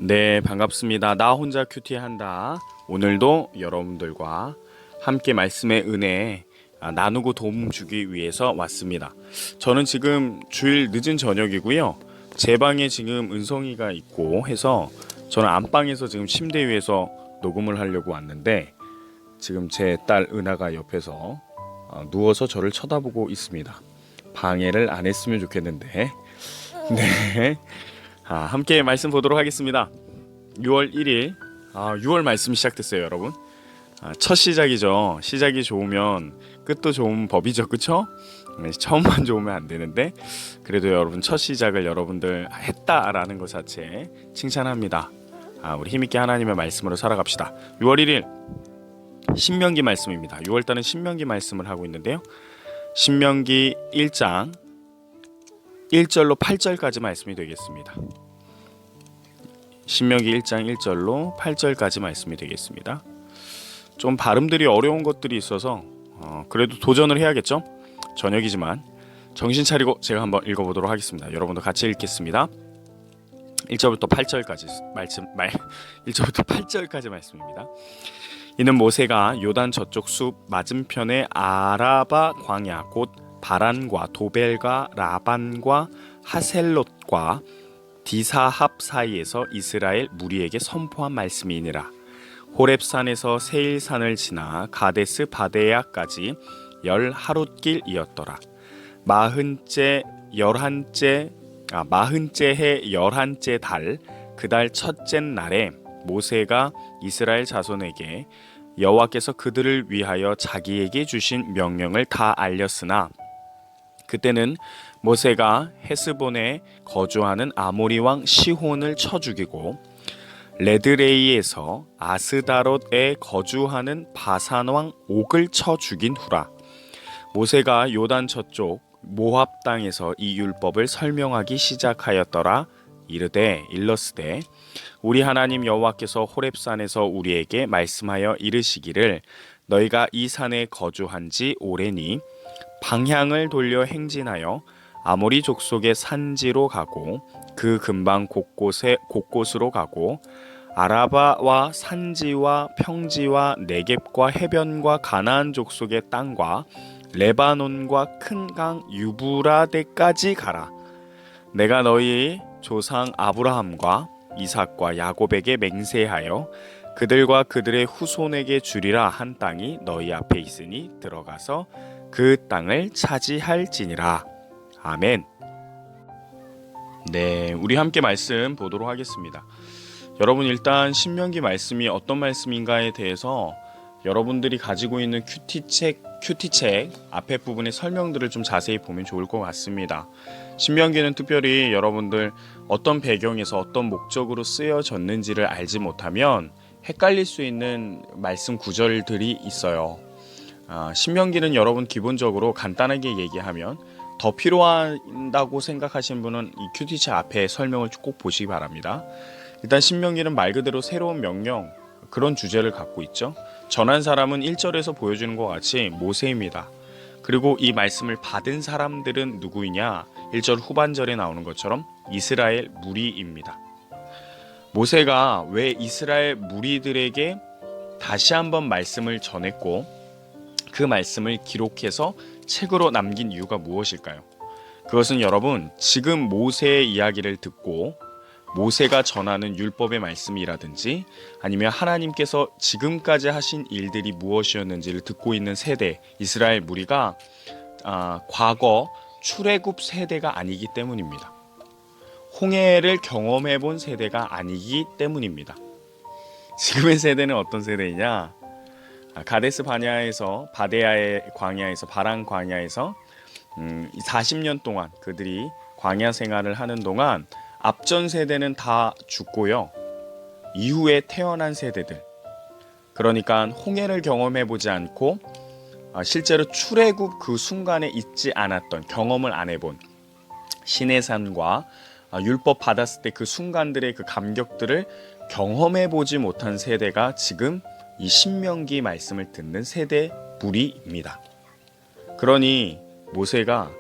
네, 반갑습니다. 나 혼자 큐티한다. 오늘도 여러분들과 함께 말씀의 은혜 나누고 도움 주기 위해서 왔습니다. 저는 지금 주일 늦은 저녁이고요. 제 방에 지금 은성이가 있고 해서 저는 안방에서 지금 침대 위에서 녹음을 하려고 왔는데 지금 제 딸 은하가 옆에서 누워서 저를 쳐다보고 있습니다. 방해를 안 했으면 좋겠는데. 네. 함께 말씀 보도록 하겠습니다. 6월 1일 6월 말씀 시작됐어요, 여러분. 첫 시작이죠. 시작이 좋으면 끝도 좋은 법이죠, 그쵸? 처음만 좋으면 안 되는데 그래도 여러분 첫 시작을 여러분들 했다라는 것 자체 칭찬합니다. 우리 힘있게 하나님의 말씀으로 살아갑시다. 6월 1일 신명기 말씀입니다. 6월달은 신명기 말씀을 하고 있는데요. 신명기 1장 1절로 8절까지 말씀이 되겠습니다. 신명기 1장 1절로 8절까지 말씀이 되겠습니다. 좀 발음들이 어려운 것들이 있어서 그래도 도전을 해야겠죠? 저녁이지만 정신 차리고 제가 한번 읽어보도록 하겠습니다. 여러분도 같이 읽겠습니다. 1절부터 8절까지 1절부터 8절까지 말씀입니다. 이는 모세가 요단 저쪽 숲 맞은편의 아라바 광야 곧 바란과 도벨과 라반과 하셀롯과 디사합 사이에서 이스라엘 무리에게 선포한 말씀이니라. 호렙산에서 세일산을 지나 가데스 바데야까지 10하룻길이었더라. 마흔째 해 11째 달 그 달 첫째 날에 모세가 이스라엘 자손에게 여호와께서 그들을 위하여 자기에게 주신 명령을 다 알렸으나 그때는 모세가 헤스본에 거주하는 아모리 왕 시혼을 쳐 죽이고 레드레이에서 아스다롯에 거주하는 바산 왕 옥을 쳐 죽인 후라. 모세가 요단 저쪽 모압 땅에서 이 율법을 설명하기 시작하였더라. 일러스되 우리 하나님 여호와께서 호렙산에서 우리에게 말씀하여 이르시기를 너희가 이 산에 거주한 지 오래니 방향을 돌려 행진하여 아모리 족속의 산지로 가고 그 근방 곳곳으로 가고 아라바와 산지와 평지와 네겝과 해변과 가나안 족속의 땅과 레바논과 큰 강 유브라데까지 가라. 내가 너희 조상 아브라함과 이삭과 야곱에게 맹세하여 그들과 그들의 후손에게 주리라 한 땅이 너희 앞에 있으니 들어가서 그 땅을 차지할지니라. 아멘. 네, 우리 함께 말씀 보도록 하겠습니다. 여러분 일단 신명기 말씀이 어떤 말씀인가에 대해서 여러분들이 가지고 있는 큐티책 앞에 부분의 설명들을 좀 자세히 보면 좋을 것 같습니다. 신명기는 특별히 여러분들 어떤 배경에서 어떤 목적으로 쓰여졌는지를 알지 못하면 헷갈릴 수 있는 말씀 구절들이 있어요. 신명기는 여러분 기본적으로 간단하게 얘기하면 더 필요하다고 생각하시는 분은 이 큐티책 앞에 설명을 꼭 보시기 바랍니다. 일단 신명기는 말 그대로 새로운 명령 그런 주제를 갖고 있죠. 전한 사람은 1절에서 보여주는 것 같이 모세입니다. 그리고 이 말씀을 받은 사람들은 누구이냐? 1절 후반절에 나오는 것처럼 이스라엘 무리입니다. 모세가 왜 이스라엘 무리들에게 다시 한번 말씀을 전했고 그 말씀을 기록해서 책으로 남긴 이유가 무엇일까요? 그것은 여러분 지금 모세의 이야기를 듣고 모세가 전하는 율법의 말씀이라든지 아니면 하나님께서 지금까지 하신 일들이 무엇이었는지를 듣고 있는 세대 이스라엘 무리가 과거 출애굽 세대가 아니기 때문입니다. 홍해를 경험해 본 세대가 아니기 때문입니다. 지금의 세대는 어떤 세대이냐? 가데스 바데야의 광야에서 바란 광야에서 40년 동안 그들이 광야 생활을 하는 동안 앞전 세대는 다 죽고요. 이후에 태어난 세대들 그러니까 홍해를 경험해 보지 않고 실제로 출애굽 그 순간에 있지 않았던 경험을 안 해본 시내산과 율법 받았을 때 그 순간들의 그 감격들을 경험해 보지 못한 세대가 지금 이 신명기 말씀을 듣는 세대 무리입니다. 그러니 모세가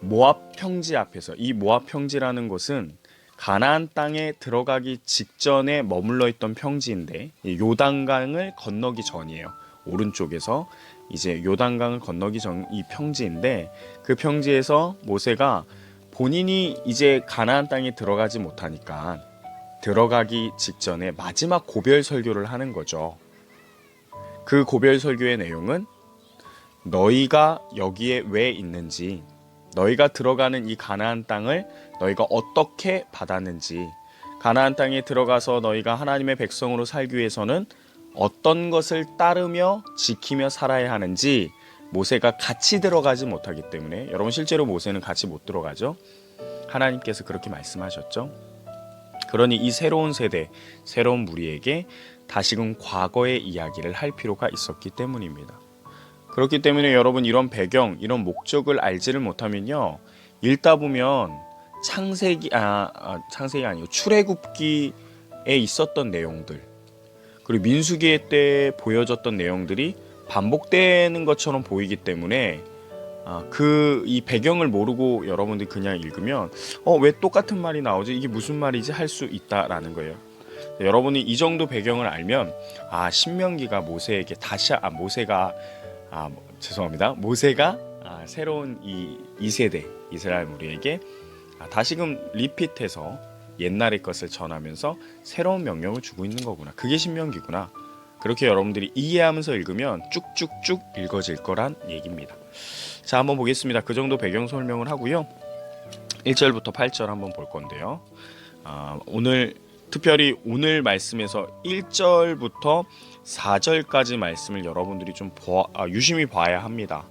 모압 평지 앞에서 이 모압 평지라는 곳은 가나안 땅에 들어가기 직전에 머물러 있던 평지인데 요단강을 건너기 전이에요. 오른쪽에서 이제 요단강을 건너기 전 이 평지인데 그 평지에서 모세가 본인이 이제 가나안 땅에 들어가지 못하니까 들어가기 직전에 마지막 고별 설교를 하는 거죠. 그 고별 설교의 내용은 너희가 여기에 왜 있는지, 너희가 들어가는 이 가나안 땅을 너희가 어떻게 받았는지, 가나안 땅에 들어가서 너희가 하나님의 백성으로 살기 위해서는 어떤 것을 따르며 지키며 살아야 하는지 모세가 같이 들어가지 못하기 때문에, 여러분 실제로 모세는 같이 못 들어가죠. 하나님께서 그렇게 말씀하셨죠. 그러니 이 새로운 세대, 새로운 무리에게 다시금 과거의 이야기를 할 필요가 있었기 때문입니다. 그렇기 때문에 여러분 이런 배경, 이런 목적을 알지를 못하면요, 읽다 보면 창세기가 아니고 출애굽기에 있었던 내용들, 그리고 민수기 때 보여졌던 내용들이 반복되는 것처럼 보이기 때문에 이 배경을 모르고 여러분들이 그냥 읽으면 왜 똑같은 말이 나오지? 이게 무슨 말이지? 할 수 있다라는 거예요. 여러분이 이 정도 배경을 알면 신명기가 모세에게 모세가 새로운 이 세대 이스라엘 무리에게 다시금 리핏해서 옛날의 것을 전하면서 새로운 명령을 주고 있는 거구나. 그게 신명기구나. 그렇게 여러분들이 이해하면서 읽으면 쭉쭉쭉 읽어질 거란 얘기입니다. 자, 한번 보겠습니다. 그 정도 배경 설명을 하고요. 1절부터 8절 한번 볼 건데요. 특별히 오늘 말씀에서 1절부터 4절까지 말씀을 여러분들이 좀 유심히 봐야 합니다.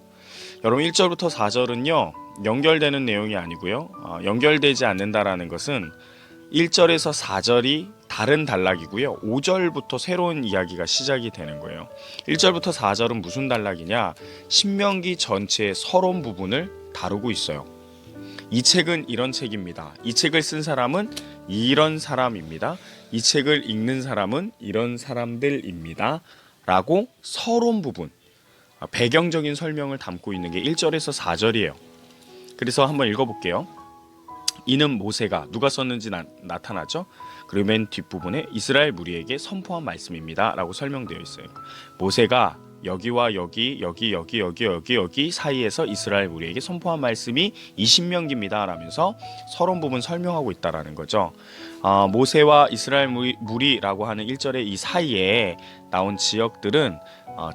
여러분 1절부터 4절은요, 연결되는 내용이 아니고요. 연결되지 않는다라는 것은 1절에서 4절이 다른 단락이고요. 5절부터 새로운 이야기가 시작이 되는 거예요. 1절부터 4절은 무슨 단락이냐? 신명기 전체의 서론 부분을 다루고 있어요. 이 책은 이런 책입니다. 이 책을 쓴 사람은 이런 사람입니다. 이 책을 읽는 사람은 이런 사람들입니다. 라고 서론 부분, 배경적인 설명을 담고 있는 게 1절에서 4절이에요. 그래서 한번 읽어볼게요. 이는 모세가 누가 썼는지 나타나죠. 그리고 맨 뒷부분에 이스라엘 무리에게 선포한 말씀입니다 라고 설명되어 있어요. 모세가 여기와 여기 사이에서 이스라엘 무리에게 선포한 말씀이 이 신명기입니다 라면서 서론 부분 설명하고 있다라는 거죠. 모세와 이스라엘 무리라고 하는 1절의 이 사이에 나온 지역들은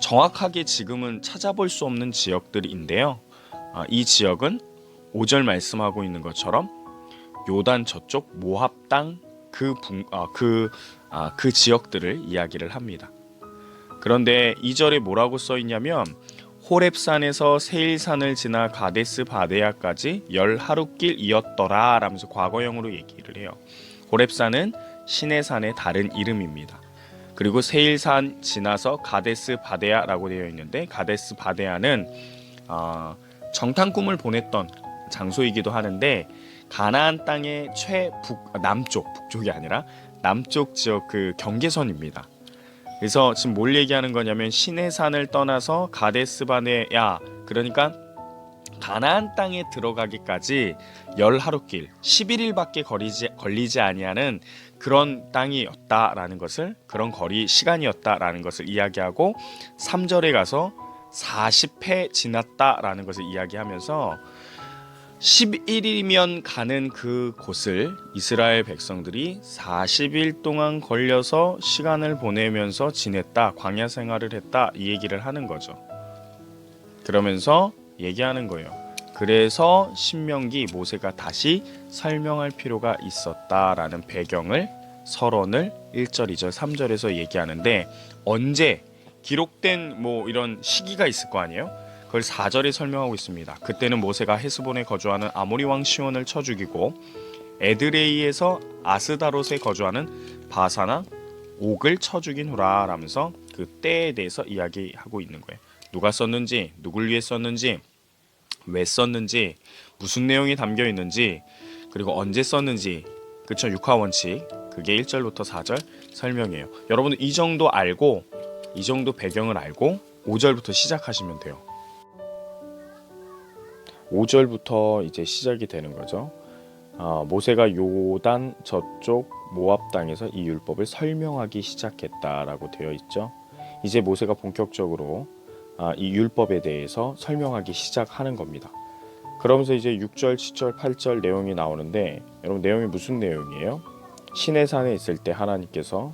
정확하게 지금은 찾아볼 수 없는 지역들인데요. 이 지역은 5절 말씀하고 있는 것처럼 요단 저쪽 모압 땅 그 지역들을 이야기를 합니다. 그런데 2절에 뭐라고 써 있냐면 호렙산에서 세일산을 지나 가데스 바네아까지 10하룻길이었더라 라면서 과거형으로 얘기를 해요. 호렙산은 시내산의 다른 이름입니다. 그리고 세일산 지나서 가데스 바네아라고 되어 있는데, 가데스 바네아는 정탐꾼을 보냈던 장소이기도 하는데, 가나안 땅의 북쪽이 아니라 남쪽 지역 그 경계선입니다. 그래서 지금 뭘 얘기하는 거냐면 시내산을 떠나서 가데스 바네아, 그러니까 가나안 땅에 들어가기까지 10하룻길 11일밖에 걸리지 아니하는 그런 땅이었다라는 것을, 그런 시간이었다라는 것을 이야기하고, 3절에 가서 40해 지났다라는 것을 이야기하면서 11일이면 가는 그 곳을 이스라엘 백성들이 40일 동안 걸려서 시간을 보내면서 지냈다, 광야 생활을 했다, 이 얘기를 하는 거죠. 그러면서 얘기하는 거예요. 그래서 신명기 모세가 다시 설명할 필요가 있었다라는 배경을, 서론을 1절, 2절, 3절에서 얘기하는데, 언제 기록된 이런 시기가 있을 거 아니에요? 그걸 4절에 설명하고 있습니다. 그때는 모세가 헤스본에 거주하는 아모리 왕 시온을 쳐 죽이고 에드레이에서 아스다롯에 거주하는 바사나 옥을 쳐 죽인 후라 라면서 그 때에 대해서 이야기하고 있는 거예요. 누가 썼는지, 누굴 위해 썼는지, 왜 썼는지, 무슨 내용이 담겨 있는지, 그리고 언제 썼는지, 그쵸? 육하원칙, 그게 1절부터 4절 설명이에요. 여러분들 이 정도 알고, 이 정도 배경을 알고 5절부터 시작하시면 돼요. 5절부터 이제 시작이 되는 거죠. 모세가 요단 저쪽 모압 땅에서 이 율법을 설명하기 시작했다라고 되어 있죠. 이제 모세가 본격적으로 이 율법에 대해서 설명하기 시작하는 겁니다. 그러면서 이제 6절, 7절, 8절 내용이 나오는데 여러분 내용이 무슨 내용이에요? 시내산에 있을 때 하나님께서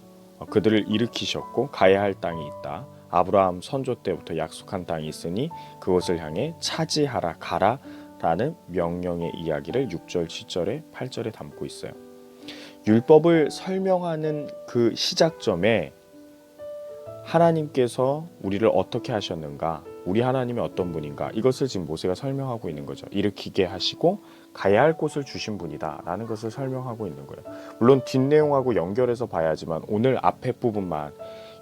그들을 일으키셨고 가야 할 땅이 있다. 아브라함 선조 때부터 약속한 땅이 있으니 그것을 향해 차지하라 가라 라는 명령의 이야기를 6절, 7절에 8절에 담고 있어요. 율법을 설명하는 그 시작점에 하나님께서 우리를 어떻게 하셨는가, 우리 하나님이 어떤 분인가, 이것을 지금 모세가 설명하고 있는 거죠. 일으키게 하시고 가야 할 곳을 주신 분이다 라는 것을 설명하고 있는 거예요. 물론 뒷내용하고 연결해서 봐야지만 오늘 앞에 부분만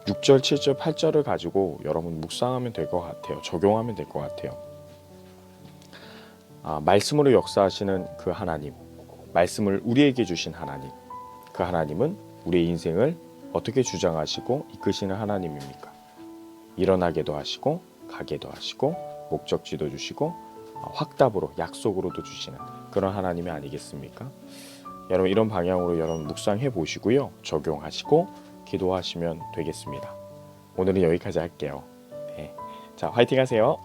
6절, 7절, 8절을 가지고 여러분 묵상하면 될 것 같아요. 적용하면 될 것 같아요. 말씀으로 역사하시는 그 하나님, 말씀을 우리에게 주신 하나님, 그 하나님은 우리의 인생을 어떻게 주장하시고 이끄시는 하나님입니까? 일어나게도 하시고 가게도 하시고 목적지도 주시고 확답으로 약속으로도 주시는 그런 하나님이 아니겠습니까? 여러분 이런 방향으로 여러분 묵상해 보시고요. 적용하시고 기도하시면 되겠습니다. 오늘은 여기까지 할게요. 네. 자, 화이팅 하세요.